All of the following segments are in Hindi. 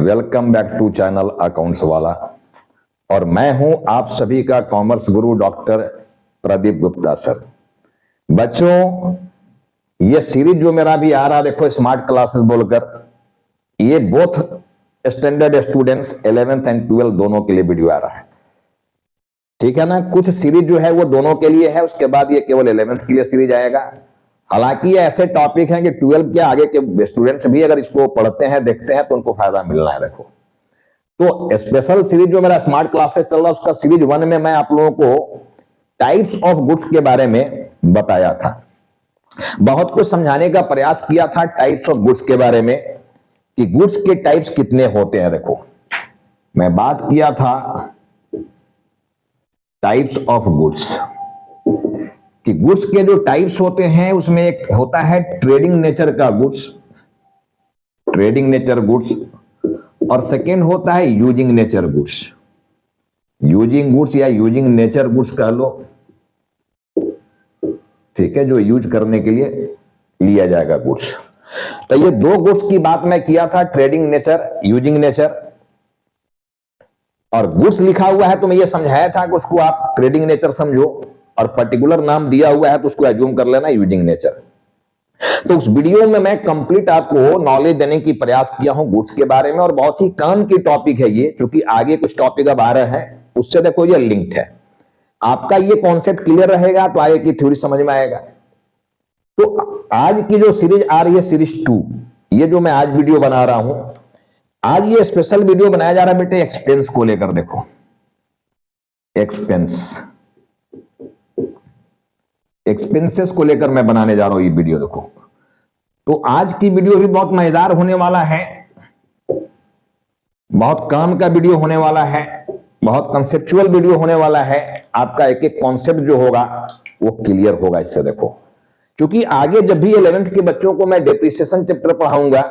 Welcome back to channel accounts वाला। और मैं हूं आप सभी का कॉमर्स गुरु डॉक्टर प्रदीप गुप्ता सर। बच्चों, ये सीरीज जो मेरा भी आ रहा देखो स्मार्ट क्लासेस बोलकर, ये both standard students 11th and 12th दोनों के लिए वीडियो आ रहा है। ठीक है ना। कुछ सीरीज जो है वो दोनों के लिए है, उसके बाद ये केवल 11th के लिए सीरीज आएगा। हालांकि ये ऐसे टॉपिक हैं कि 12 के आगे के स्टूडेंट्स भी अगर इसको पढ़ते हैं देखते हैं तो उनको फायदा मिलना है। देखो, तो स्पेशल सीरीज जो मेरा स्मार्ट क्लासेस चल रहा है उसका सीरीज 1 में मैं आप लोगों को टाइप्स ऑफ गुड्स के बारे में बताया था। बहुत कुछ समझाने का प्रयास किया था टाइप्स ऑफ गुड्स के बारे में कि गुड्स के टाइप्स कितने होते हैं। देखो, मैं बात किया था टाइप्स ऑफ गुड्स कि गुड्स के जो टाइप्स होते हैं उसमें एक होता है ट्रेडिंग नेचर का गुड्स, ट्रेडिंग नेचर गुड्स, और सेकेंड होता है using nature goods. Using goods या यूजिंग नेचर गुड्स कह लो, ठीक है, जो यूज करने के लिए लिया जाएगा गुड्स। तो ये दो गुड्स की बात मैं किया था, ट्रेडिंग नेचर, यूजिंग नेचर। और गुड्स लिखा हुआ है तो मैं ये समझाया था कि उसको आप ट्रेडिंग नेचर समझो, और पर्टिकुलर नाम दिया हुआ है तो उसको एज्यूम कर लेना यूजिंग नेचर। तो उस वीडियो में मैं कंप्लीट आपको नॉलेज देने की प्रयास किया हूं गुड्स के बारे में, और बहुत ही काम की टॉपिक है ये, क्योंकि आगे कुछ टॉपिक अब आ रहे हैं उससे देखो ये लिंक्ड है। आपका ये कॉन्सेप्ट क्लियर रहेगा तो आगे की थ्योरी समझ में आएगा। तो आज की जो सीरीज आ रही है सीरीज 2, ये जो मैं आज वीडियो बना रहा हूं, आज ये स्पेशल वीडियो बनाया जा रहा है बेटे एक्सपेंस को लेकर। देखो, एक्सपेंसेस को लेकर मैं बनाने जा रहा हूं ये वीडियो। देखो, तो आज की वीडियो भी बहुत मजेदार होने वाला है, बहुत काम का वीडियो होने वाला है, बहुत कंसेप्चुअल वीडियो होने वाला है। आपका एक एक कॉन्सेप्ट जो होगा वो क्लियर होगा इससे। देखो, क्योंकि आगे जब भी 11th के बच्चों को मैं डेप्रिसिएशन चैप्टर पढ़ाऊंगा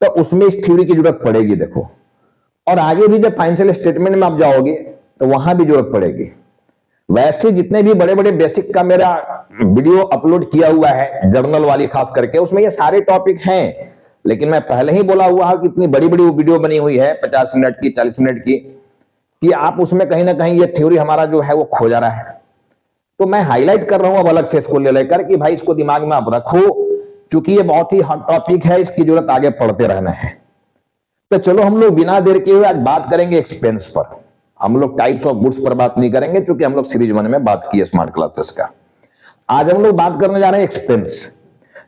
तो उसमें इस थ्योरी की जरूरत पड़ेगी। देखो, और आगे भी जब फाइनेंशियल स्टेटमेंट में आप जाओगे तो वहां भी जरूरत पड़ेगी। वैसे जितने भी बड़े बड़े बेसिक का मेरा वीडियो अपलोड किया हुआ है जर्नल वाली खास करके, उसमें ये सारे टॉपिक हैं। लेकिन मैं पहले ही बोला हुआ है कि इतनी बड़ी बड़ी वीडियो बनी हुई है 50 मिनट की, 40 मिनट की, कि आप उसमें कहीं ना कहीं ये थ्योरी हमारा जो है वो खो जा रहा है। तो मैं हाईलाइट कर रहा हूं अब अलग से इसको ले लेकर कि भाई इसको दिमाग में आप रखो, क्योंकि ये बहुत ही हॉट टॉपिक है, इसकी जरूरत आगे पढ़ते रहना है। तो चलो हम लोग बिना देर के हुए आज बात करेंगे एक्सपेंस पर। हम लोग टाइप्स ऑफ गुड्स पर बात नहीं करेंगे, क्योंकि हम लोग सीरीज 1 में बात की है स्मार्ट क्लासेस का। आज हम लोग बात करने जा रहे हैं expense.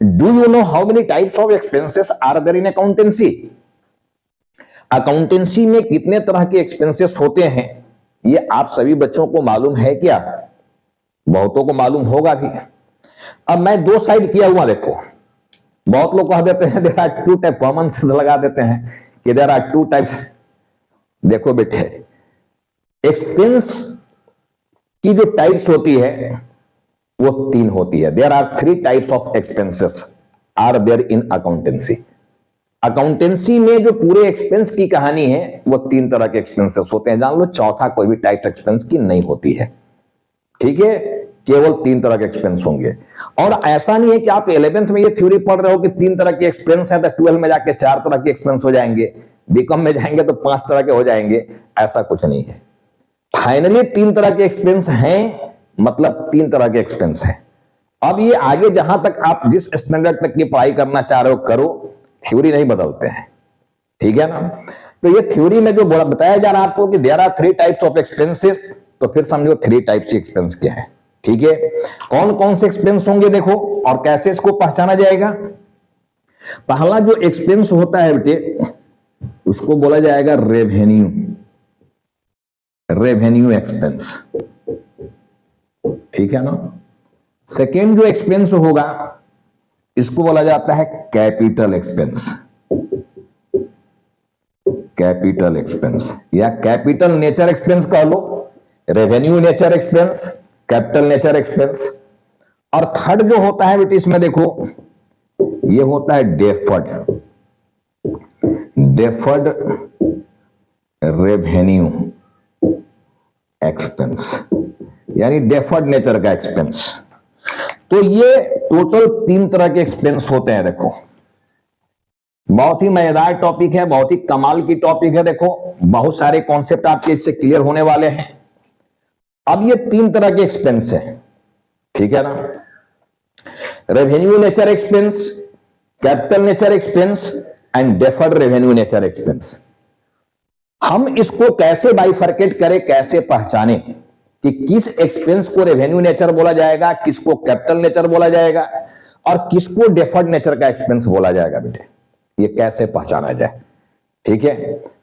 Do you know how many types of expenses are there in accountancy? Accountancy में कितने तरह के एक्सपेंसेस होते हैं ये आप सभी बच्चों को मालूम है क्या? बहुतों को मालूम होगा भी। अब मैं दो साइड किया हुआ, देखो, बहुत लोग कह देते हैं there are two type, common sense लगा देते हैं कि देयर आर टू टाइप्स। देखो बेटे, एक्सपेंस की जो टाइप्स होती है वो 3 होती है। There are 3 types of expenses are there in accountancy. Accountancy में जो पूरे एक्सपेंस की कहानी है वो 3 तरह के एक्सपेंसेस होते हैं। जान लो, चौथा कोई भी टाइप एक्सपेंस की नहीं होती है। ठीक है, केवल 3 तरह के एक्सपेंस होंगे। और ऐसा नहीं है कि आप 11th में ये थ्योरी पढ़ रहे हो कि 3 तरह के एक्सपेंस है तो 12 में जाके 4 तरह के एक्सपेंस हो जाएंगे, बीकॉम में जाएंगे तो 5 तरह के हो जाएंगे। ऐसा कुछ नहीं है। फाइनली 3 तरह के एक्सपेंस हैं, मतलब 3 तरह के एक्सपेंस हैं। अब ये आगे जहां तक आप जिस स्टैंडर्ड तक की पढ़ाई करना चाह रहे हो करो, थ्योरी नहीं बदलते हैं। ठीक है ना। तो ये थ्योरी में जो बताया जा रहा है आपको कि there are 3 types of expenses, तो फिर समझो 3 टाइप्स के एक्सपेंस क्या है। ठीक है, कौन कौन से एक्सपेंस होंगे देखो, और कैसे इसको पहचाना जाएगा। पहला जो एक्सपेंस होता है बेटे उसको बोला जाएगा रेवेन्यू, रेवेन्यू एक्सपेंस। ठीक है ना। सेकेंड जो एक्सपेंस होगा इसको बोला जाता है कैपिटल एक्सपेंस, कैपिटल एक्सपेंस या कैपिटल नेचर एक्सपेंस कह लो, revenue nature expense, capital nature expense. और थर्ड जो होता है बेटे इसमें देखो, ये होता है डेफर्ड, डेफर्ड रेवेन्यू एक्सपेंस, यानी डेफर्ड नेचर का एक्सपेंस। तो ये टोटल 3 तरह के एक्सपेंस होते हैं। देखो, बहुत ही मजेदार टॉपिक है, बहुत ही कमाल की टॉपिक है। देखो बहुत सारे कॉन्सेप्ट आपके इससे क्लियर होने वाले हैं। अब ये 3 तरह के एक्सपेंस है, ठीक है ना। Revenue nature expense, capital nature expense and deferred revenue nature expense. हम इसको कैसे बाइफरकेट करें, कैसे पहचाने कि किस एक्सपेंस को रेवेन्यू नेचर बोला जाएगा, किसको कैपिटल नेचर बोला जाएगा और किसको डेफर्ड नेचर का एक्सपेंस बोला जाएगा बेटे, ये कैसे पहचाना जाए। ठीक है,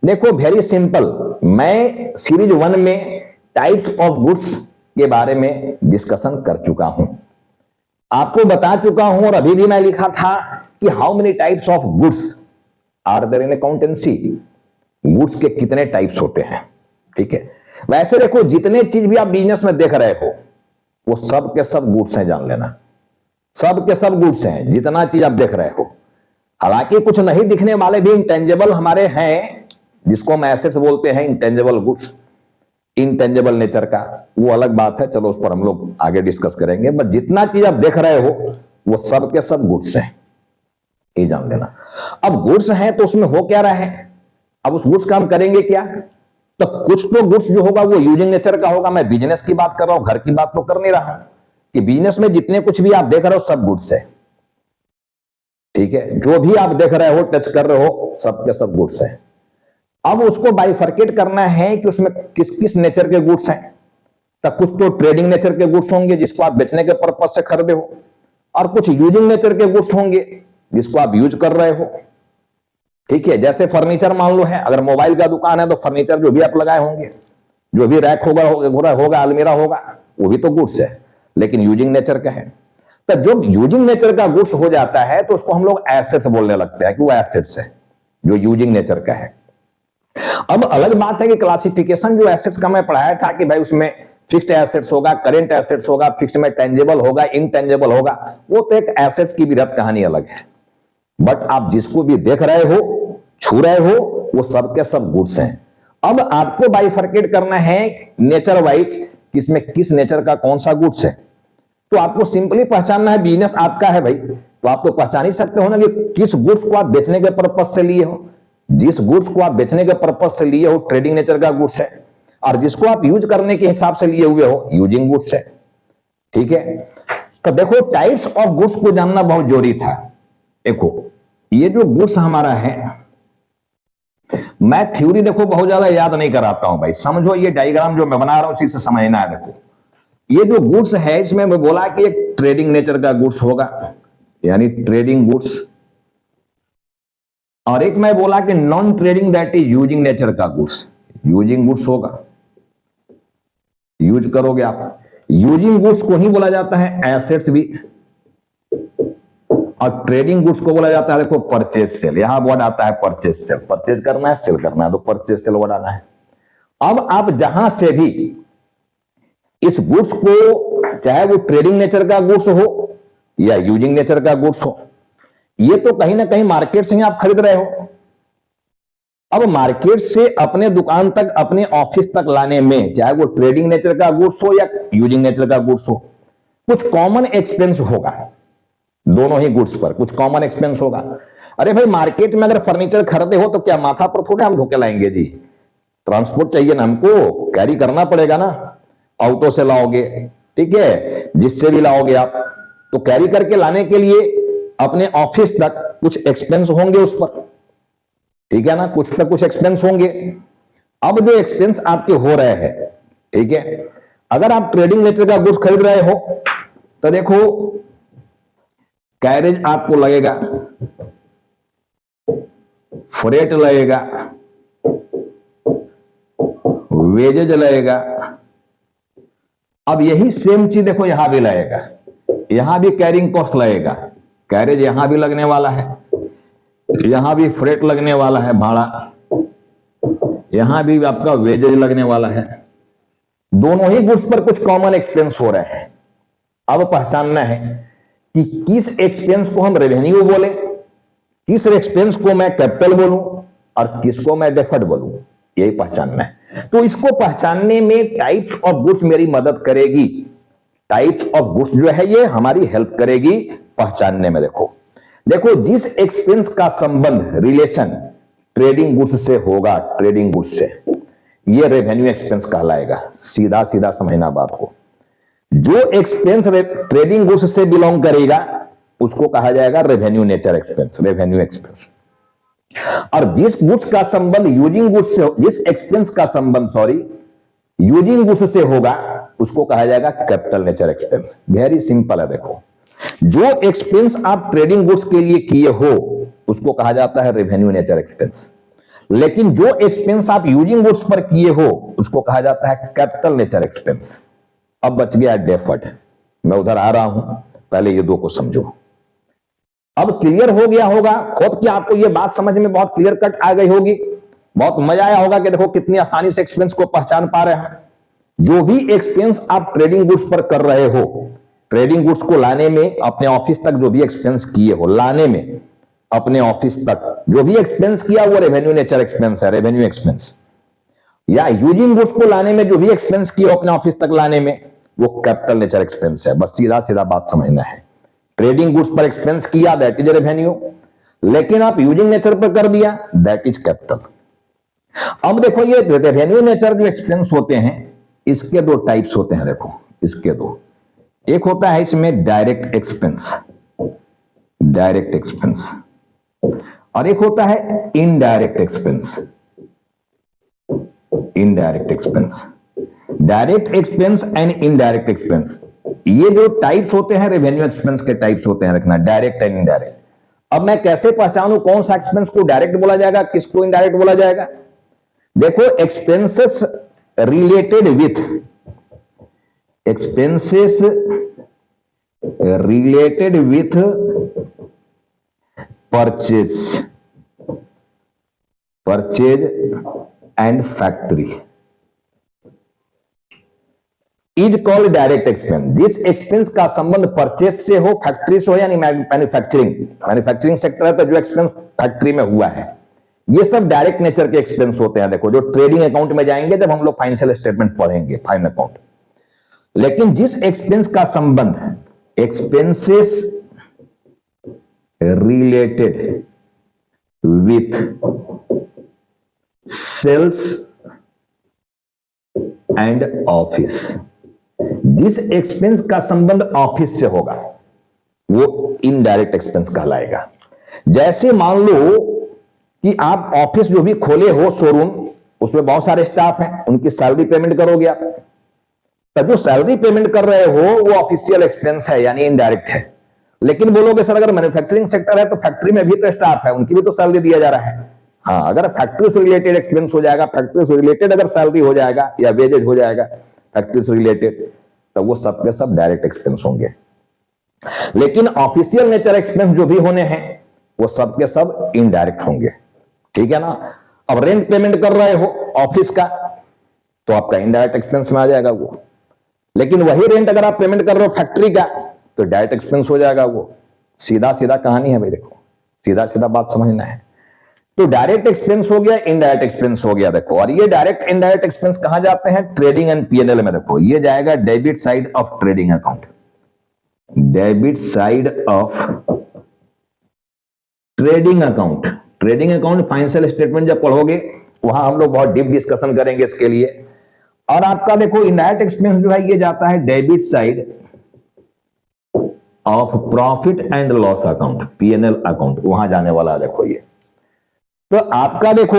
देखो वेरी सिंपल, मैं सीरीज 1 में टाइप्स ऑफ गुड्स के बारे में डिस्कशन कर चुका हूं, आपको बता चुका हूं। और अभी भी मैं लिखा था कि how many types of goods are there in accountancy, goods के कितने टाइप्स होते हैं। ठीक है, वैसे देखो जितने चीज भी आप बिजनेस में देख रहे हो वो सब के सब गुड्स हैं, जान लेना, सब के सब गुड्स हैं, जितना चीज आप देख रहे हो। हालांकि कुछ नहीं दिखने वाले भी इंटेंजिबल हमारे हैं, जिसको हम एसेट्स बोलते हैं, इंटेंजिबल गुड्स, इंटेंजिबल नेचर का, वो अलग बात है, चलो उस पर हम लोग आगे डिस्कस करेंगे। बट जितना चीज आप देख रहे हो वो सब के सब गुड्स हैं, ये जान लेना। अब गुड्स हैं तो उसमें हो क्या रहा है, अब उस गुड्स का हम करेंगे क्या। तो कुछ तो गुड्स जो होगा वो यूजिंग नेचर का होगा। मैं बिजनेस की बात कर रहा हूं, घर की बात तो कर नहीं रहा कि बिजनेस में जितने कुछ भी आप देख रहे हो सब गुड्स है। ठीक है, जो भी आप देख रहे हो, टच कर रहे हो, सब के सब गुड्स है। अब उसको बाइफरकेट करना है कि उसमें किस किस नेचर के गुड्स हैं। तो कुछ तो ट्रेडिंग नेचर के गुड्स होंगे जिसको आप बेचने के पर्पज से खरीदे हो, और कुछ यूजिंग नेचर के गुड्स होंगे जिसको आप यूज कर रहे हो। ठीक है, जैसे फर्नीचर मान लो है, अगर मोबाइल का दुकान है तो फर्नीचर जो भी आप लगाए होंगे, जो भी रैक होगा अलमीरा होगा, वो भी तो गुड्स है, लेकिन यूजिंग नेचर का है। तो जब यूजिंग नेचर का गुड्स हो जाता है तो उसको हम लोग एसेट्स बोलने लगते हैं कि वो एसेट्स है जो यूजिंग नेचर का है। अब अलग बात है कि क्लासिफिकेशन जो एसेट्स का मैं पढ़ाया था कि भाई उसमें फिक्स्ड एसेट्स होगा, करेंट एसेट्स होगा, फिक्स्ड में टेंजेबल होगा, इनटेंजेबल होगा, वो तो एक एसेट्स की भी रत कहानी अलग है। बट आप जिसको भी देख रहे हो, छू रहे हो, वो सब के सब गुड्स हैं। अब आपको बाइफरकेट करना है नेचर वाइज, किसमें किस नेचर का कौन सा गुड्स है। तो आपको सिंपली पहचानना है, बिजनेस आपका है भाई, तो आप तो पहचान ही सकते हो ना कि किस गुड्स को आप बेचने के पर्पज से लिए हो। जिस गुड्स को आप बेचने के पर्पज से लिए हो ट्रेडिंग नेचर का गुड्स है, और जिसको आप यूज करने के हिसाब से लिए हुए हो यूजिंग गुड्स है। ठीक है, तो देखो टाइप्स ऑफ गुड्स को जानना बहुत जरूरी था। देखो ये जो गुड्स हमारा है, मैं थ्योरी देखो बहुत ज्यादा याद नहीं कराता हूं भाई, समझो ये डायग्राम जो मैं बना रहा हूं उसी से समझना है। देखो ये जो गुड्स है, इसमें मैं बोला कि एक ट्रेडिंग नेचर का गुड्स होगा, यानी ट्रेडिंग गुड्स, और एक मैं बोला कि non trading that is using nature का गुड्स, यूजिंग गुड्स होगा, यूज करोगे आप। यूजिंग गुड्स को ही बोला जाता है एसेट्स भी, और ट्रेडिंग गुड्स को बोला जाता है देखो परचेज सेल। यहां वर्ड आता है परचेज सेल, परचेज करना है, सेल करना है, तो परचेज सेल वर्ड आना है। अब आप जहां से भी इस गुड्स को, चाहे वो ट्रेडिंग नेचर का गुड्स हो या यूजिंग नेचर का गुड्स हो, ये तो कहीं ना कहीं मार्केट से ही आप खरीद रहे हो। अब मार्केट से अपने दुकान तक, अपने ऑफिस तक लाने में, चाहे वो ट्रेडिंग नेचर का गुड्स हो या यूजिंग नेचर का गुड्स हो, कुछ कॉमन एक्सपेंस होगा। दोनों ही गुड्स पर कुछ कॉमन एक्सपेंस होगा। अरे भाई मार्केट में अगर फर्नीचर खरीदे हो तो क्या माथा पर थोड़े हम ढोके लाएंगे जी, ट्रांसपोर्ट चाहिए ना हमको, कैरी करना पड़ेगा ना, ऑटो से लाओगे, ठीक है, जिससे भी लाओगे आप, तो कैरी करके लाने के लिए अपने ऑफिस तक कुछ एक्सपेंस होंगे उस पर, ठीक है ना, कुछ पे कुछ एक्सपेंस होंगे। अब जो एक्सपेंस आपके हो रहे हैं, ठीक है, अगर आप ट्रेडिंग नेचर का गुड्स खरीद रहे हो तो देखो कैरेज आपको लगेगा, फ्रेट लगेगा, वेजेज लगेगा। अब यही सेम चीज देखो यहां भी लगेगा, यहां भी कैरिंग कॉस्ट लगेगा, कैरेज यहां भी लगने वाला है, यहां भी फ्रेट लगने वाला है, भाड़ा, यहां भी आपका वेजेज लगने वाला है। दोनों ही गुड्स पर कुछ कॉमन एक्सपेंस हो रहे हैं। अब पहचानना है कि किस एक्सपेंस को हम रेवेन्यू बोले, किस एक्सपेंस को मैं कैपिटल बोलूं और किसको मैं डेफर्ड बोलूं, यही पहचानना है। तो इसको पहचानने में टाइप्स ऑफ गुड्स मेरी मदद करेगी। टाइप्स ऑफ गुड्स जो है ये हमारी हेल्प करेगी पहचानने में। देखो देखो, जिस एक्सपेंस का संबंध रिलेशन ट्रेडिंग गुड्स से होगा, ट्रेडिंग गुड्स से, ये रेवेन्यू एक्सपेंस कहलाएगा। सीधा सीधा समझना बात को। जो एक्सपेंस ट्रेडिंग गुड्स से बिलोंग करेगा उसको कहा जाएगा revenue nature expense, revenue expense. और जिस गुड्स का संबंध यूजिंग गुड्स से, जिस एक्सपेंस का संबंध यूजिंग गुड्स से होगा उसको कहा जाएगा capital nature expense. Very simple है। देखो, जो एक्सपेंस आप ट्रेडिंग गुड्स के लिए किए हो उसको कहा जाता है रेवेन्यू नेचर एक्सपेंस, लेकिन जो एक्सपेंस आप यूजिंग गुड्स पर किए हो उसको कहा जाता है कैपिटल नेचर एक्सपेंस। अब बच गया डेफर्ड। मैं उधर आ रहा हूं, पहले ये दो को समझो। अब क्लियर हो गया होगा खुद कि आपको ये बात समझ में बहुत क्लियर कट आ गई होगी। बहुत मजा आया होगा कि देखो कितनी आसानी से एक्सपेंस को पहचान पा रहे हैं। जो भी एक्सपेंस आप ट्रेडिंग गुड्स पर कर रहे हो, ट्रेडिंग गुड्स को लाने में, अपने ऑफिस तक जो भी एक्सपेंस किए हो, लाने में अपने ऑफिस तक जो भी एक्सपेंस किया वो रेवेन्यू नेचर एक्सपेंस है, रेवेन्यू एक्सपेंस। या यूजिंग गुड्स को लाने में जो भी एक्सपेंस किया अपने ऑफिस तक लाने में वो कैपिटल नेचर एक्सपेंस है। बस सीधा सीधा बात समझना है। ट्रेडिंग गुड्स पर एक्सपेंस किया दैट इज रेवेन्यू, लेकिन आप यूजिंग नेचर पर कर दिया दैट इज कैपिटल। अब देखो, ये रेवेन्यू नेचर जो एक्सपेंस होते हैं इसके दो टाइप्स होते हैं। देखो, इसके दो, एक होता है इसमें डायरेक्ट एक्सपेंस, डायरेक्ट एक्सपेंस, और एक होता है indirect expense, indirect expense. Direct expense and indirect expense, ये जो टाइप्स होते हैं रेवेन्यू एक्सपेंस के टाइप्स होते हैं, देखना, डायरेक्ट एंड इनडायरेक्ट। अब मैं कैसे पहचानूं कौन सा एक्सपेंस को डायरेक्ट बोला जाएगा, किसको इनडायरेक्ट बोला जाएगा? देखो, expenses related with, expenses related with purchase, purchase and factory is called direct expense. जिस एक्सपेंस का संबंध परचेज से हो, फैक्ट्री से हो, यानी मैन्युफैक्चरिंग, मैन्युफैक्चरिंग सेक्टर है तो जो एक्सपेंस फैक्ट्री में हुआ है, ये सब डायरेक्ट नेचर के एक्सपेंस होते हैं। देखो, जो ट्रेडिंग अकाउंट में जाएंगे जब हम लोग फाइनेंशियल स्टेटमेंट पढ़ेंगे, फाइनल अकाउंट। लेकिन जिस एक्सपेंस का संबंध expenses related with sales and office, जिस एक्सपेंस का संबंध ऑफिस से होगा वो इनडायरेक्ट एक्सपेंस कहलाएगा। जैसे मान लो कि आप ऑफिस जो भी खोले हो, शोरूम, उसमें बहुत सारे स्टाफ हैं, उनकी सैलरी पेमेंट करोगे आप, तो जो सैलरी पेमेंट कर रहे हो वो ऑफिशियल एक्सपेंस है, यानी इनडायरेक्ट है। लेकिन बोलोगे सर अगर मैन्युफैक्चरिंग सेक्टर है तो फैक्ट्री में भी तो स्टाफ है, उनकी भी तो सैलरी दिया जा रहा है। हाँ, अगर फैक्ट्री से रिलेटेड एक्सपेंस हो जाएगा, फैक्ट्री से रिलेटेड अगर सैलरी हो जाएगा या वेजेज हो जाएगा फैक्ट्री से रिलेटेड, तो वो सब के सब डायरेक्ट एक्सपेंस होंगे। लेकिन ऑफिशियल नेचर एक्सपेंस जो भी होने हैं वो सब के सब इनडायरेक्ट होंगे। ठीक है ना? अब रेंट पेमेंट कर रहे हो ऑफिस का तो आपका इनडायरेक्ट एक्सपेंस में आ जाएगा वो। लेकिन वही रेंट अगर आप पेमेंट कर रहे हो फैक्ट्री का तो डायरेक्ट एक्सपेंस हो जाएगा वो। सीधा सीधा कहानी है भाई, देखो, सीधा सीधा बात समझना है। तो डायरेक्ट एक्सपेंस हो गया, इनडायरेक्ट एक्सपेंस हो गया। देखो, और ये डायरेक्ट इनडायरेक्ट एक्सपेंस कहां जाते हैं? ट्रेडिंग एंड पीएनएल में। देखो, ये जाएगा debit side of trading account, debit side of trading account. Trading account financial statement जब पढ़ोगे वहां हम लोग बहुत डीप डिस्कशन करेंगे इसके लिए। और आपका देखो इनडायरेक्ट एक्सपेंस जो है ये जाता है debit side of profit and loss account, PNL account, वहां जाने वाला है। देखो ये तो आपका देखो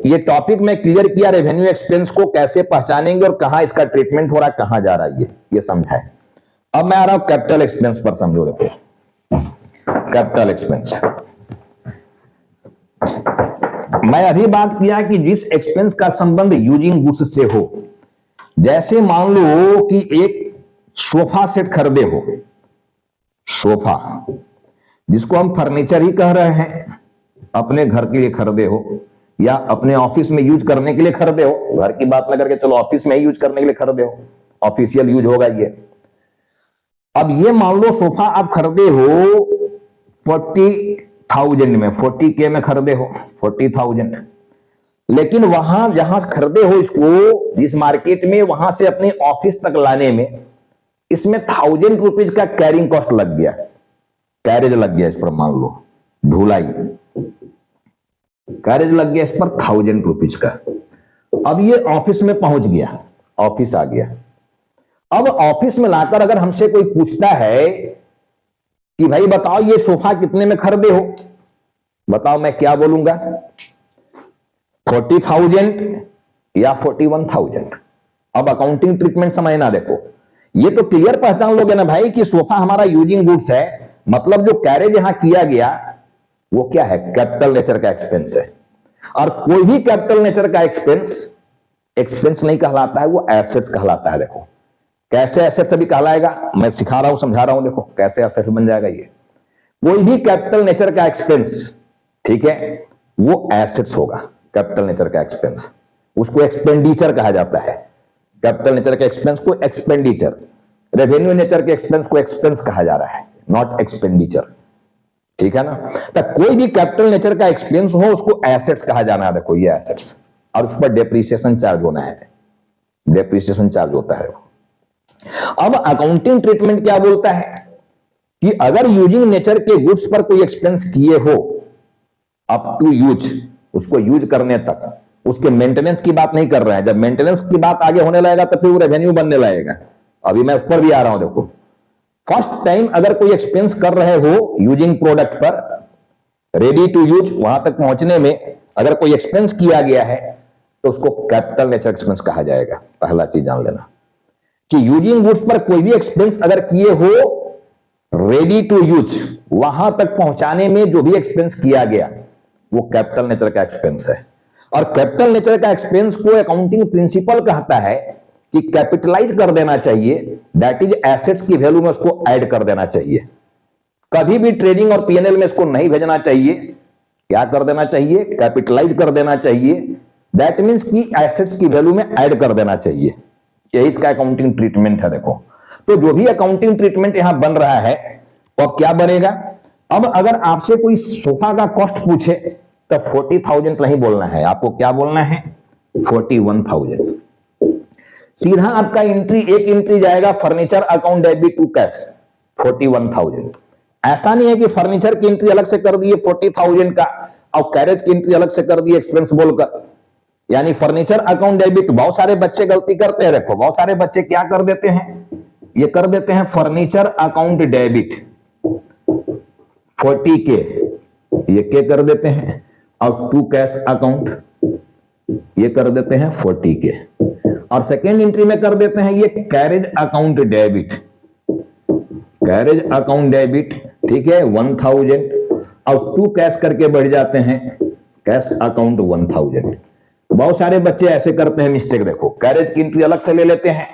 ये टॉपिक में क्लियर किया, रेवेन्यू एक्सपेंस को कैसे पहचानेंगे और कहां इसका ट्रीटमेंट हो रहा है, कहां जा रहा है, ये समझा है। अब मैं आ रहा हूं कैपिटल एक्सपेंस पर, समझो। देखो, कैपिटल एक्सपेंस मैं अभी बात किया कि जिस एक्सपेंस का संबंध यूजिंग गुड्स से हो, जैसे मान लो कि एक सोफा सेट खरीदे हो, सोफा जिसको हम फर्नीचर ही कह रहे हैं, अपने घर के लिए खरीदे हो या अपने ऑफिस में यूज करने के लिए खरीदे हो, घर की बात ना करके चलो ऑफिस में ही यूज करने के लिए खरीदे हो, ऑफिशियल यूज होगा ये। अब ये मान लो सोफा आप खरीदे हो 40,000 में, 40K में खरीदे हो, 40,000। लेकिन वहां जहां खरीदे हो इसको, जिस मार्केट में, वहां से अपने ऑफिस तक लाने में इसमें 1000 रुपीज का कैरिंग कॉस्ट लग गया, कैरेज लग गया इस पर मान लो। ढुलाई, कैरेज लग गया इस पर 1000 रुपीज का। अब ये ऑफिस में पहुंच गया, ऑफिस आ गया। अब ऑफिस में लाकर अगर हमसे कोई पूछता है कि भाई बताओ ये सोफा कितने में खरीदे हो, बताओ मैं क्या बोलूंगा, 40,000 या 41,000। अब अकाउंटिंग ट्रीटमेंट समझना, देखो ये तो क्लियर पहचान लोगे ना भाई कि सोफा हमारा यूजिंग गुड्स है, मतलब जो कैरेज यहां किया गया वो क्या है, कैपिटल नेचर का एक्सपेंस है। और कोई भी कैपिटल नेचर का एक्सपेंस नहीं कहलाता है, वो एसेट्स कहलाता है। देखो कैसे एसेट्स अभी कहलाएगा, मैं सिखा रहा हूं, समझा रहा हूं, देखो कैसे एसेट्स बन जाएगा। ये कोई भी कैपिटल नेचर का एक्सपेंस, ठीक है, वो एसेट्स होगा। कैपिटल नेचर का एक्सपेंस उसको एक्सपेंडिचर कहा जाता है। कैपिटल नेचर के एक्सपेंस को एक्सपेंडिचर, रेवेन्यू नेचर के एक्सपेंस को एक्सपेंस कहा जा रहा है, नॉट एक्सपेंडिचर, ठीक है ना। तो कोई भी कैपिटल नेचर का एक्सपेंस हो उसको एसेट्स कहा जाना है। देखो ये एसेट्स, और उस पर डेप्रिसिएशन चार्ज होना है, डेप्रिसिएशन चार्ज होता है। अब अकाउंटिंग ट्रीटमेंट क्या बोलता है कि अगर यूजिंग नेचर के गुड्स पर कोई एक्सपेंस किए हो अप टू यूज, उसको यूज करने तक, उसके मेंटेनेंस की बात नहीं कर रहे हैं। जब मेंटेनेंस की बात आगे होने लगेगा तो फिर वो रेवेन्यू बनने लगेगा। अभी मैं उस पर भी आ रहा हूं। देखो फर्स्ट टाइम अगर कोई एक्सपेंस कर रहे हो यूजिंग प्रोडक्ट पर, रेडी टू यूज वहां तक पहुंचने में अगर कोई एक्सपेंस किया गया है तो उसको कैपिटल नेचर एक्सपेंस कहा जाएगा। पहला चीज जान लेना कि यूजिंग गुड्स पर कोई भी एक्सपेंस अगर किए हो रेडी टू यूज, वहां तक पहुंचाने में जो भी एक्सपेंस किया गया वो कैपिटल नेचर का एक्सपेंस है। और कैपिटल नेचर का एक्सपेंस को अकाउंटिंग प्रिंसिपल कहता है कि कैपिटलाइज कर देना चाहिए, दैट इज एसेट्स की वैल्यू में उसको ऐड कर देना चाहिए। कभी भी ट्रेडिंग और पीएनएल में इसको नहीं भेजना चाहिए। क्या कर देना चाहिए, कैपिटलाइज कर देना चाहिए, दैट मीन्स कि एसेट्स की वैल्यू में ऐड कर देना चाहिए। यही इसका अकाउंटिंग ट्रीटमेंट है। देखो तो जो भी अकाउंटिंग ट्रीटमेंट यहां बन रहा है वो अब क्या बनेगा। अब अगर आपसे कोई सोफा का कॉस्ट पूछे तो 40,000 नहीं बोलना है, आपको क्या बोलना है, 41,000। सीधा आपका एंट्री, एक एंट्री जाएगा furniture account debit to cash 41,000। ऐसा नहीं है कि फर्नीचर की एंट्री अलग से कर दिए 40,000 का और कैरेज की एंट्री अलग से कर दिए एक्सपेंस बोलकर। यानी फर्नीचर अकाउंट डेबिट, बहुत सारे बच्चे गलती करते हैं। देखो बहुत सारे बच्चे क्या कर देते हैं, ये कर देते हैं फर्नीचर अकाउंट डेबिट 40K, ये के कर देते हैं, और टू कैश अकाउंट ये कर देते हैं 40K, और सेकेंड एंट्री में कर देते हैं ये carriage account debit, carriage account debit, ठीक है 1000, और टू कैश करके बढ़ जाते हैं कैश अकाउंट 1000। बहुत सारे बच्चे ऐसे करते हैं मिस्टेक। देखो कैरेज की एंट्री अलग से ले लेते हैं,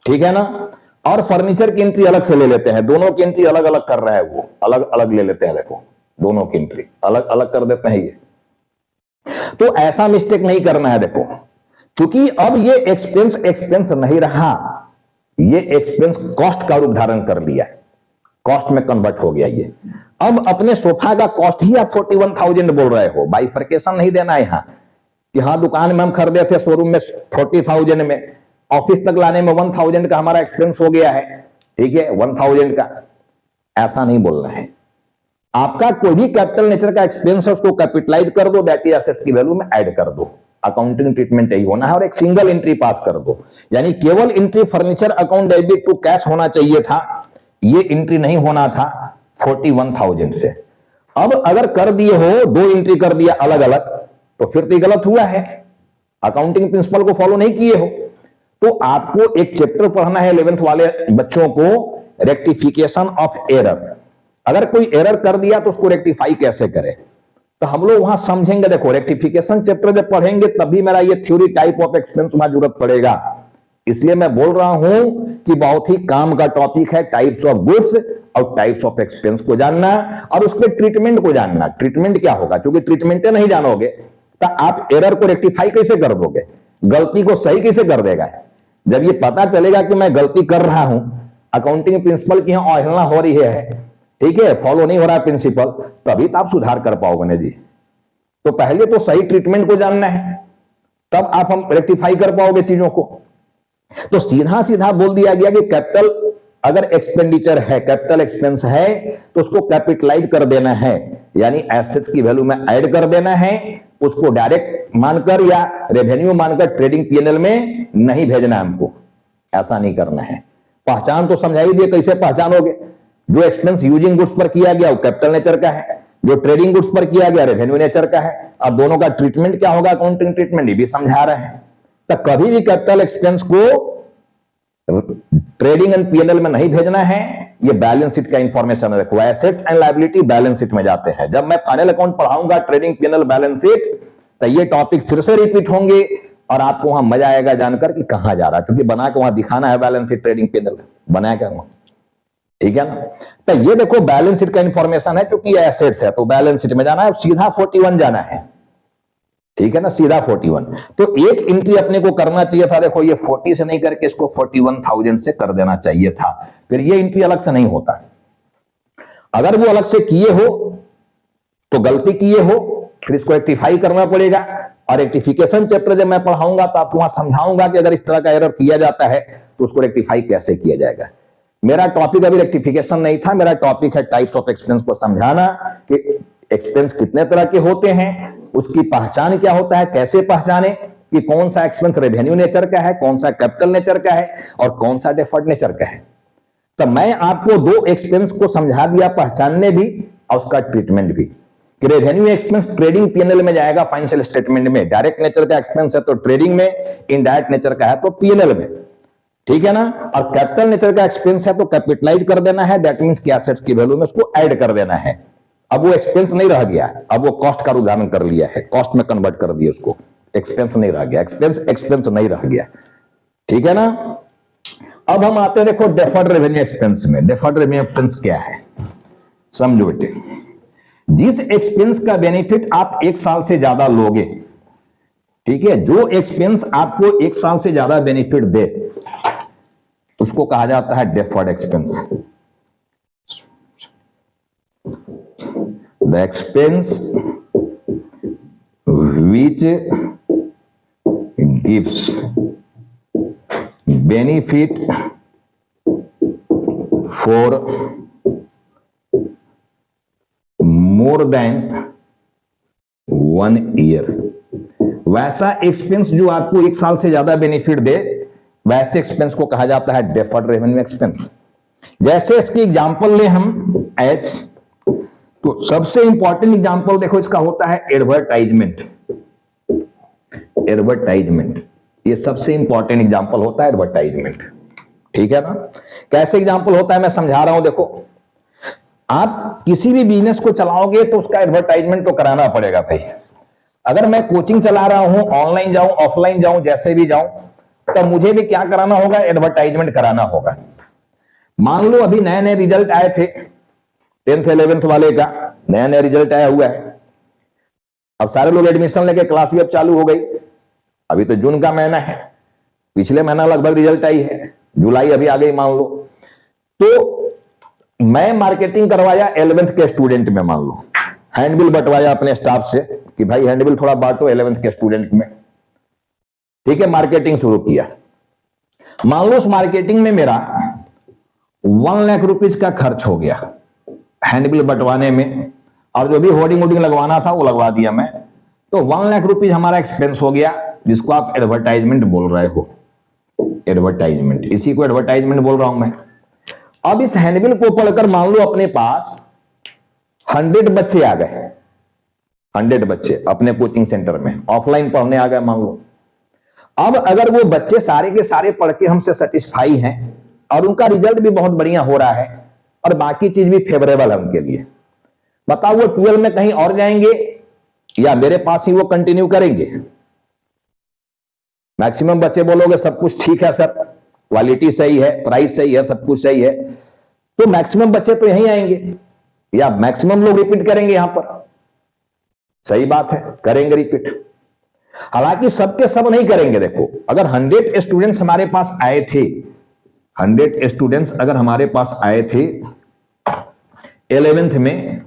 ठीक है ना, और फर्नीचर की एंट्री अलग से ले लेते हैं। दोनों की एंट्री अलग अलग कर रहा है, वो अलग अलग ले लेते हैं। देखो दोनों की एंट्री अलग अलग कर देते हैं ये, तो ऐसा मिस्टेक नहीं करना है। देखो क्योंकि अब ये एक्सपेंस नहीं रहा, ये एक्सपेंस कॉस्ट का रूप धारण कर लिया, कॉस्ट में कन्वर्ट हो गया ये। अब अपने सोफा का कॉस्ट ही आप 41,000 बोल रहे हो, बाइफरकेशन नहीं देना है यहां कि हाँ दुकान में हम खरीदे थे शोरूम में 40,000 में, ऑफिस तक लाने में 1,000 का हमारा एक्सपेंस हो गया है, ठीक है 1,000 का, ऐसा नहीं बोलना है। आपका कोई भी कैपिटल नेचर का एक्सपेंस है उसको कैपिटलाइज कर दो, दैट इज एसेट्स की वैल्यू में ऐड कर दो। अकाउंटिंग ट्रीटमेंट यही होना है, और एक सिंगल एंट्री पास कर दो। यानी केवल entry furniture account debit to cash होना चाहिए था, ये एंट्री नहीं होना था 41,000 से। अब अगर कर दिए हो, दो एंट्री कर दिया अलग अलग, तो फिर तो गलत हुआ है, अकाउंटिंग प्रिंसिपल को फॉलो नहीं किए हो। तो आपको एक चैप्टर पढ़ना है 11th वाले बच्चों को, रेक्टिफिकेशन ऑफ एरर। अगर कोई एरर कर दिया तो उसको रेक्टिफाई कैसे करें, तो हम लोग वहां समझेंगे। देखो रेक्टिफिकेशन चैप्टर जब पढ़ेंगे तभी मेरा ये थ्योरी टाइप ऑफ एक्सपेंस वहां जरूरत पड़ेगा। इसलिए मैं बोल रहा हूं कि बहुत ही काम का टॉपिक है टाइप्स ऑफ गुड्स और टाइप्स ऑफ एक्सपेंस को जानना और उसके ट्रीटमेंट को जानना। ट्रीटमेंट क्या होगा, क्योंकि ट्रीटमेंट नहीं जानोगे तो आप एरर को रेक्टिफाई कैसे कर दोगे, गलती को सही कैसे कर देगा। जब ये पता चलेगा कि मैं गलती कर रहा हूं, अकाउंटिंग प्रिंसिपल की यहां अवहेलना हो रही है, ठीक है, फॉलो नहीं हो रहा है प्रिंसिपल, तभी तो आप सुधार कर पाओगे ना जी। तो पहले तो सही ट्रीटमेंट को जानना है, तब आप हम रेक्टिफाई कर पाओगे चीजों को। तो सीधा सीधा बोल दिया गया कि कैपिटल अगर एक्सपेंडिचर है, कैपिटल एक्सपेंस है, तो उसको कैपिटलाइज कर देना है, यानी एसेट्स की वैल्यू में ऐड कर देना है, उसको डायरेक्ट मानकर या रेवेन्यू मानकर ट्रेडिंग पीएनएल में नहीं भेजना है हमको, ऐसा नहीं करना है। पहचान तो समझा ही दिए, कैसे पहचानोगे? जो एक्सपेंस यूजिंग गुड्स पर किया गया वो कैपिटल नेचर का है, जो ट्रेडिंग गुड्स पर किया गया रेवेन्यू नेचर का है। अब दोनों का ट्रीटमेंट क्या होगा, अकाउंटिंग ट्रीटमेंट, ये भी समझा रहे हैं। तो कभी भी कैपिटल एक्सपेंस को ट्रेडिंग एंड पीएनएल में नहीं भेजना है, ये बैलेंस शीट का इंफॉर्मेशन है। देखो, assets and liability balance sheet में जाते हैं। जब मैं फाइनल अकाउंट पढ़ाऊंगा ट्रेडिंग पीएनएल बैलेंस शीट, तो ये टॉपिक फिर से रिपीट होंगे और आपको वहां मजा आएगा जानकर कि कहां जा रहा है, क्योंकि बना के वहां दिखाना है बैलेंस शीट ट्रेडिंग पीएनएल बनाया क्या वहां, ठीक है ना। तो ये देखो बैलेंस शीट का इंफॉर्मेशन है, क्योंकि एसेट्स है तो बैलेंस शीट में जाना है, सीधा 41 जाना है, ठीक है ना, सीधा 41। तो एक एंट्री अपने को करना चाहिए था, देखो ये 40 से नहीं करके इसको 41,000 से कर देना चाहिए था, फिर ये एंट्री अलग से नहीं होता। अगर वो अलग से किए हो तो गलती किए हो, फिर इसको रेक्टिफाई करना पड़ेगा। और रेक्टिफिकेशन चैप्टर जब मैं पढ़ाऊंगा तो आपको वहां समझाऊंगा कि अगर इस तरह का एरर किया जाता है तो उसको रेक्टिफाई कैसे किया जाएगा। मेरा टॉपिक अभी रेक्टिफिकेशन नहीं था, मेरा टॉपिक है टाइप्स ऑफ एक्सपेंस को समझाना कि एक्सपेंस कितने तरह के होते हैं, उसकी पहचान क्या होता है, कैसे पहचाने कि कौन सा एक्सपेंस रेवेन्यू नेचर का है, कौन सा कैपिटल नेचर का है और कौन सा डेफर्ड नेचर का है। तो मैं आपको दो एक्सपेंस को समझा दिया, पहचानने भी और उसका ट्रीटमेंट भी, कि रेवेन्यू एक्सपेंस ट्रेडिंग पीएनएल में जाएगा फाइनेंशियल स्टेटमेंट में, डायरेक्ट नेचर का एक्सपेंस है तो ट्रेडिंग में, इनडायरेक्ट नेचर का है तो पीएनएल में, ठीक है ना। और कैपिटल नेचर का एक्सपेंस है तो कैपिटलाइज कर देना है, दैट मींस कि एसेट्स की वैल्यू में उसको ऐड कर देना है। अब वो एक्सपेंस नहीं रह गया, अब वो कॉस्ट का उदाहरण कर लिया है, कॉस्ट में कन्वर्ट कर दिया उसको, एक्सपेंस नहीं रह गया, एक्सपेंस नहीं रह गया, ठीक है ना। अब हम आते हैं देखो डेफर्ड रेवेन्यू एक्सपेंस में। डेफर्ड रेवेन्यू एक्सपेंस क्या है, समझो बेटे। जिस एक्सपेंस का बेनिफिट आप 1 साल से ज्यादा लोगे, ठीक है, जो एक्सपेंस आपको 1 साल से ज्यादा बेनिफिट दे उसको कहा जाता है deferred expense. The expense which gives benefit for more than 1 year, वैसा एक्सपेंस जो आपको 1 साल से ज्यादा बेनिफिट दे, वैसे एक्सपेंस को कहा जाता है डेफर्ड रेवेन्यू एक्सपेंस। जैसे इसकी एग्जांपल ले हम एच, तो सबसे इंपॉर्टेंट एग्जांपल देखो इसका होता है एडवर्टाइजमेंट। एडवर्टाइजमेंट ये सबसे इंपॉर्टेंट एग्जांपल होता है, एडवर्टाइजमेंट, ठीक है ना। कैसे एग्जांपल होता है मैं समझा रहा हूं। देखो, आप किसी भी बिजनेस को चलाओगे तो उसका एडवर्टाइजमेंट तो कराना पड़ेगा भाई। अगर मैं कोचिंग चला रहा हूं, ऑनलाइन जाऊं ऑफलाइन जाऊं जैसे भी जाऊं, तो मुझे भी क्या कराना होगा, एडवर्टाइजमेंट कराना होगा। मान लो अभी नए नए रिजल्ट आए थे 10th 11th वाले का, नया नया रिजल्ट आया हुआ है, अब सारे लोग एडमिशन लेके क्लास भी अब चालू हो गई। अभी तो जून का महीना है, पिछले महीना लगभग रिजल्ट आई है, जुलाई अभी आ गई मान लो। तो मैं मार्केटिंग करवाया 11th के स्टूडेंट में, मान लो हैंडबिल बंटवाया अपने स्टाफ से कि भाई हैंडबिल थोड़ा बांटो 11th के स्टूडेंट में, ठीक है, मार्केटिंग शुरू किया। मान लो उस मार्केटिंग में मेरा 1 लाख रुपीज का खर्च हो गया हैंडबिल बंटवाने में, और जो भी होर्डिंग वोर्डिंग लगवाना था वो लगवा दिया मैं, तो 1 लाख रुपीज हमारा एक्सपेंस हो गया, जिसको आप एडवर्टाइजमेंट बोल रहे हो। एडवर्टाइजमेंट, इसी को एडवर्टाइजमेंट बोल रहा हूं मैं। अब इस हैंडबिल को पढ़कर मान लो अपने पास 100 बच्चे आ गए, 100 बच्चे अपने कोचिंग सेंटर में ऑफलाइन पढ़ने आ गए मान लो। अब अगर वो बच्चे सारे के सारे पढ़ के हमसे सेटिस्फाई हैं और उनका रिजल्ट भी बहुत बढ़िया हो रहा है और बाकी चीज भी फेवरेबल है उनके लिए, बताओ वो 12 में कहीं और जाएंगे या मेरे पास ही वो कंटिन्यू करेंगे? मैक्सिमम बच्चे बोलोगे सब कुछ ठीक है सर, क्वालिटी सही है, प्राइस सही है, सब कुछ सही है, तो मैक्सिमम बच्चे तो यहीं आएंगे या मैक्सिमम लोग रिपीट करेंगे यहां पर। सही बात है, करेंगे रिपीट। हालांकि सबके सब नहीं करेंगे। देखो, अगर 100 स्टूडेंट्स हमारे पास आए थे, 100 स्टूडेंट्स अगर हमारे पास आए थे 11th में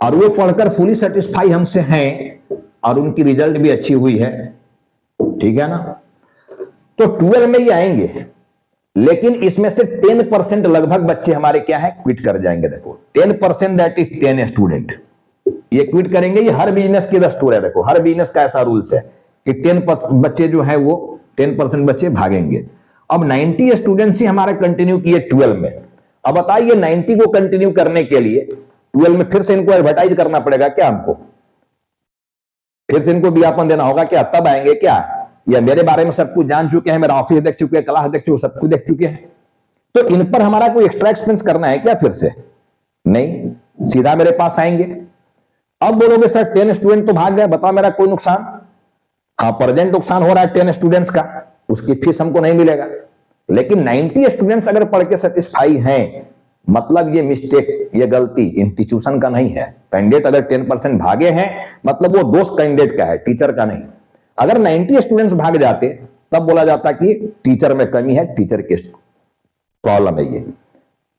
और वो पढ़कर फुली सेटिस्फाई हमसे हैं और उनकी रिजल्ट भी अच्छी हुई है, ठीक है ना, तो 12 में ही आएंगे। लेकिन इसमें से 10% लगभग बच्चे हमारे क्या है, क्विट कर जाएंगे। देखो 10%, दैट इज 10 स्टूडेंट, ये क्विट करेंगे। ये हर बिजनेस की दस्तूर है। देखो हर बिजनेस का ऐसा रूल्स है कि 10% बच्चे जो है वो 10% बच्चे भागेंगे। अब 90 स्टूडेंट्स ही हमारे कंटिन्यू किए 12 में। अब बताइए 90 को कंटिन्यू करने के लिए 12 में फिर से इनको एडवर्टाइज करना पड़ेगा क्या? हमको फिर से इनको विज्ञापन देना होगा क्या? तब आएंगे क्या? या मेरे बारे में सब कुछ जान चुके हैं, मेरा ऑफिस देख चुके हैं, क्लास देख चुके हैं, सब कुछ देख चुके हैं, तो इन पर हमारा कोई एक्स्ट्रा एक्सपेंस करना है क्या फिर से? नहीं, सीधा मेरे पास आएंगे। अब बोलोगे सर 10 स्टूडेंट तो भाग गए, बताओ मेरा कोई नुकसान? हाँ, प्रेजेंट नुकसान हो रहा है 10 स्टूडेंट्स का, उसकी फीस हमको नहीं मिलेगा। लेकिन 90 स्टूडेंट्स अगर पढ़ के सेटिस्फाई हैं, मतलब ये मिस्टेक, ये गलती इंस्टीट्यूशन का नहीं है। कैंडिडेट अगर 10% भागे हैं, मतलब वो दोस्त कैंडिडेट का है, टीचर का नहीं। अगर 90 स्टूडेंट्स भाग जाते तब बोला जाता कि टीचर में कमी है, टीचर की प्रॉब्लम है ये,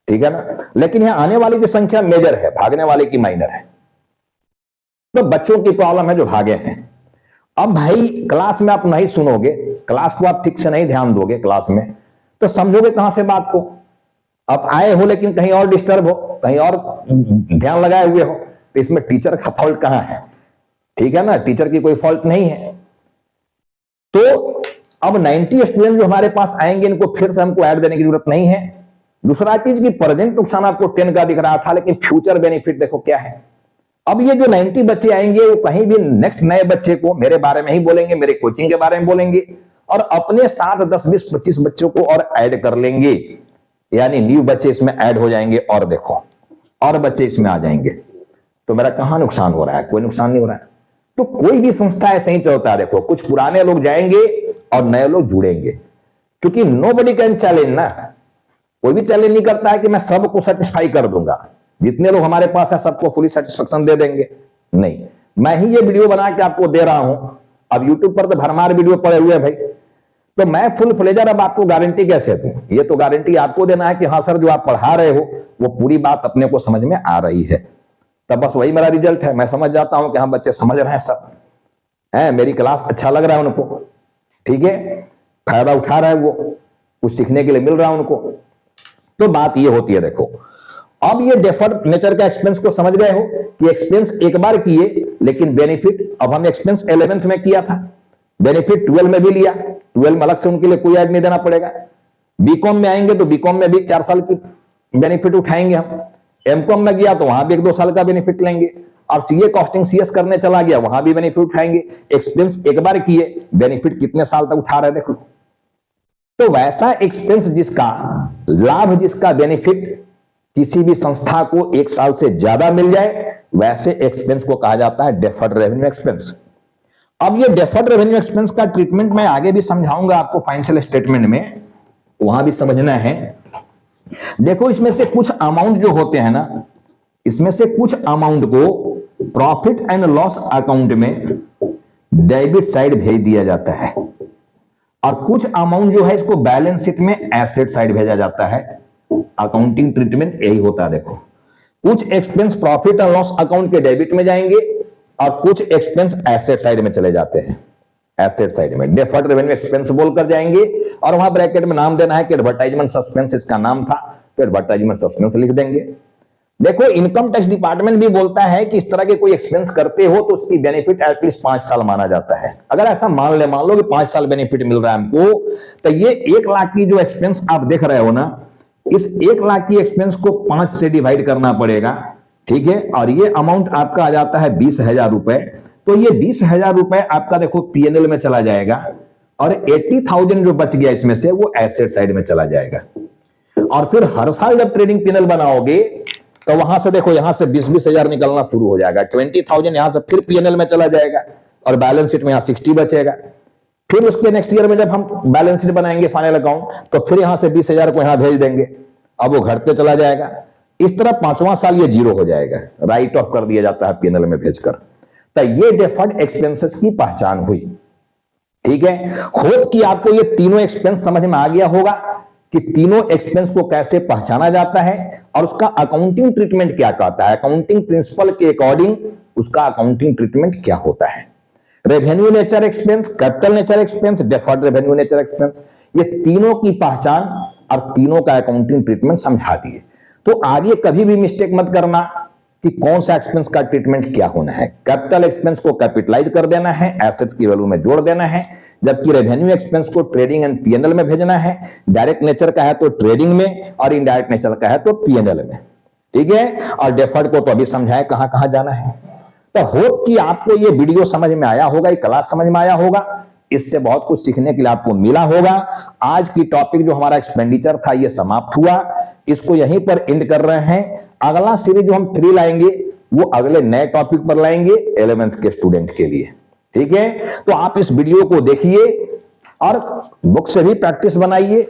ठीक है ना। लेकिन यहां आने वाले की संख्या मेजर है, भागने वाले की माइनर है। तो बच्चों की प्रॉब्लम है जो भागे हैं। अब भाई क्लास में आप नहीं सुनोगे, क्लास को आप ठीक से नहीं ध्यान दोगे क्लास में, तो समझोगे कहां से बात को? आप आए हो लेकिन कहीं और डिस्टर्ब हो, कहीं और ध्यान लगाए हुए हो, तो इसमें टीचर का फॉल्ट कहां है? ठीक है ना, टीचर की कोई फॉल्ट नहीं है। तो अब 90 स्टूडेंट जो हमारे पास आएंगे, इनको फिर से हमको ऐड देने की जरूरत नहीं है। दूसरा चीज की प्रेजेंट नुकसान आपको 10 का दिख रहा था, लेकिन फ्यूचर बेनिफिट देखो क्या है। अब ये जो 90 बच्चे आएंगे वो कहीं भी नेक्स्ट नए बच्चे को मेरे बारे में ही बोलेंगे, मेरे कोचिंग के बारे में बोलेंगे, और अपने साथ 10, 20, 25 बच्चों को और ऐड कर लेंगे, यानी न्यू बच्चे इसमें ऐड हो जाएंगे। और देखो और बच्चे इसमें आ जाएंगे, तो मेरा कहां नुकसान हो रहा है? कोई नुकसान नहीं हो रहा है। तो कोई भी संस्था ऐसे ही चलता है। देखो कुछ पुराने लोग जाएंगे और नए लोग जुड़ेंगे, क्योंकि नोबडी कैन चैलेंज ना, कोई भी चैलेंज नहीं करता है कि मैं सबको सेटिस्फाई कर दूंगा, जितने लोग हमारे पास है सबको फुली सेटिस्फेक्शन दे देंगे। नहीं, मैं ही ये वीडियो बना के आपको दे रहा हूं। अब यूट्यूब पर तो भरमार वीडियो पड़े हुए हैं भाई, तो मैं फुल फ्लेजर अब आपको गारंटी कैसे दूं? ये तो गारंटी आपको देना है कि हाँ सर जो आप पढ़ा रहे हो वो पूरी बात अपने को समझ में आ रही है। तब बस वही मेरा रिजल्ट है। मैं समझ जाता हूं कि हाँ बच्चे समझ रहे हैं, सब है, मेरी क्लास अच्छा लग रहा है उनको, ठीक है, फायदा उठा रहा है, वो कुछ सीखने के लिए मिल रहा है उनको। तो बात ये होती है। देखो अब ये डेफर्ड नेचर का एक्सपेंस को समझ गए हो कि एक्सपेंस एक बार किए, लेकिन बेनिफिट, अब हमने एक्सपेंस 11th में किया था, बेनिफिट 12 में भी लिया, 12 में अलग से उनके लिए कोई ऐड नहीं देना पड़ेगा। बीकॉम में आएंगे तो बीकॉम में भी 4 साल की बेनिफिट उठाएंगे हम। एमकॉम में गया तो वहां भी 1-2 साल का बेनिफिट लेंगे, और सीए कॉस्टिंग सीएस करने चला गया वहां भी बेनिफिट उठाएंगे। एक्सपेंस एक बार किए, बेनिफिट कितने साल तक उठा रहे देखो। तो वैसा एक्सपेंस जिसका लाभ, जिसका बेनिफिट किसी भी संस्था को 1 साल से ज्यादा मिल जाए, वैसे एक्सपेंस को कहा जाता है डेफर्ड रेवेन्यू एक्सपेंस। अब ये डेफर्ड रेवेन्यू एक्सपेंस का ट्रीटमेंट मैं आगे भी समझाऊंगा आपको फाइनेंशियल स्टेटमेंट में, वहां भी समझना है। देखो इसमें से कुछ अमाउंट जो होते हैं ना, इसमें से कुछ अमाउंट को प्रॉफिट एंड लॉस अकाउंट में डेबिट साइड भेज दिया जाता है, और कुछ अमाउंट जो है इसको बैलेंस शीट में एसेट साइड भेजा जाता है। अकाउंटिंग ट्रीटमेंट यही होता है। देखो कुछ expense profit and loss account के डेबिट में जाएंगे, और कुछ एक्सपेंस एसेट साइड में चले जाते हैं। एसेट साइड में डेफर्ड रेवेन्यू एक्सपेंस बोलकर जाएंगे, और वहां ब्रैकेट में नाम देना है कि एडवर्टाइजमेंट सस्पेंस इसका नाम था, तो एडवर्टाइजमेंट सस्पेंस लिख देंगे। देखो इनकम टैक्स डिपार्टमेंट भी बोलता है कि इस तरह के कोई एक्सपेंस करते हो तो उसकी बेनिफिट एटलीस्ट 5 साल माना जाता है। अगर ऐसा मान लो कि 5 साल बेनिफिट मिल रहा है हमको, तो ये 1 लाख की जो एक्सपेंस आप देख रहे हो ना, इस 1 लाख की एक्सपेंस को 5 से डिवाइड करना पड़ेगा, ठीक है। और ये अमाउंट आपका आ जाता है 20,000 रुपए। तो ये 20,000 रुपए आपका देखो पीएनएल में चला जाएगा, और 80,000 जो बच गया इसमें से वो एसेट साइड में चला जाएगा। और फिर हर साल जब ट्रेडिंग पीएनएल बनाओगे तो वहां से देखो यहां से 20,000 निकलना शुरू हो जाएगा। 20,000 यहां से फिर पीएनएल में चला जाएगा, और बैलेंस शीट में यहां 60 बचेगा। फिर उसके नेक्स्ट ईयर में जब हम बैलेंस शीट बनाएंगे फाइनल अकाउंट, तो फिर यहां से 20,000 को यहां भेज देंगे, अब वो घटते चला जाएगा। इस तरह 5वां साल ये 0 हो जाएगा, राइट ऑफ कर दिया जाता है पीएनएल में भेजकर। तो ये डेफर्ड एक्सपेंसेस की पहचान हुई, ठीक है। होप कि आपको ये तीनों एक्सपेंस समझ में आ गया होगा कि तीनों एक्सपेंस को कैसे पहचाना जाता है, और उसका अकाउंटिंग ट्रीटमेंट क्या कहता है, अकाउंटिंग प्रिंसिपल के अकॉर्डिंग उसका अकाउंटिंग ट्रीटमेंट क्या होता है। Revenue nature expense, capital nature expense, deferred revenue nature expense, ये तीनों की पहचान और तीनों का अकाउंटिंग ट्रीटमेंट समझा दिए। तो आगे कभी भी मिस्टेक मत करना कि कौन सा एक्सपेंस का ट्रीटमेंट क्या होना है। कैपिटल एक्सपेंस को कैपिटलाइज कर देना है, एसेट्स की वैल्यू में जोड़ देना है, जबकि रेवेन्यू एक्सपेंस को ट्रेडिंग एंड पीएनएल में भेजना है। डायरेक्ट नेचर का है तो ट्रेडिंग में, और इनडायरेक्ट नेचर का है तो पीएनएल में, ठीक है। और डेफर्ड को तो अभी समझाया कहां कहां जाना है। तो होप कि आपको ये वीडियो समझ में आया होगा, ये क्लास समझ में आया होगा, इससे बहुत कुछ सीखने के लिए आपको मिला होगा। आज की टॉपिक जो हमारा एक्सपेंडिचर था ये समाप्त हुआ, इसको यहीं पर एंड कर रहे हैं। अगला सीरीज जो हम 3 लाएंगे वो अगले नए टॉपिक पर लाएंगे 11th के स्टूडेंट के लिए, ठीक है। तो आप इस वीडियो को देखिए और बुक से भी प्रैक्टिस बनाइए।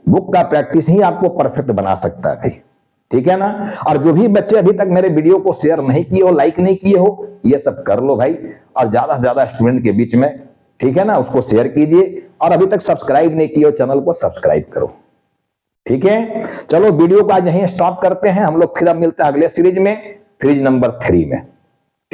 बुक का प्रैक्टिस ही आपको परफेक्ट बना सकता है भाई, ठीक है ना। और जो भी बच्चे अभी तक मेरे वीडियो को शेयर नहीं किए हो, लाइक नहीं किए हो, ये सब कर लो भाई, और ज्यादा से ज्यादा स्टूडेंट के बीच में, ठीक है ना, उसको शेयर कीजिए। और अभी तक सब्सक्राइब नहीं किए हो चैनल को सब्सक्राइब करो, ठीक है। चलो वीडियो को आज यहीं स्टॉप करते हैं, हम लोग फिर अब मिलते हैं अगले सीरीज में, सीरीज नंबर 3 में।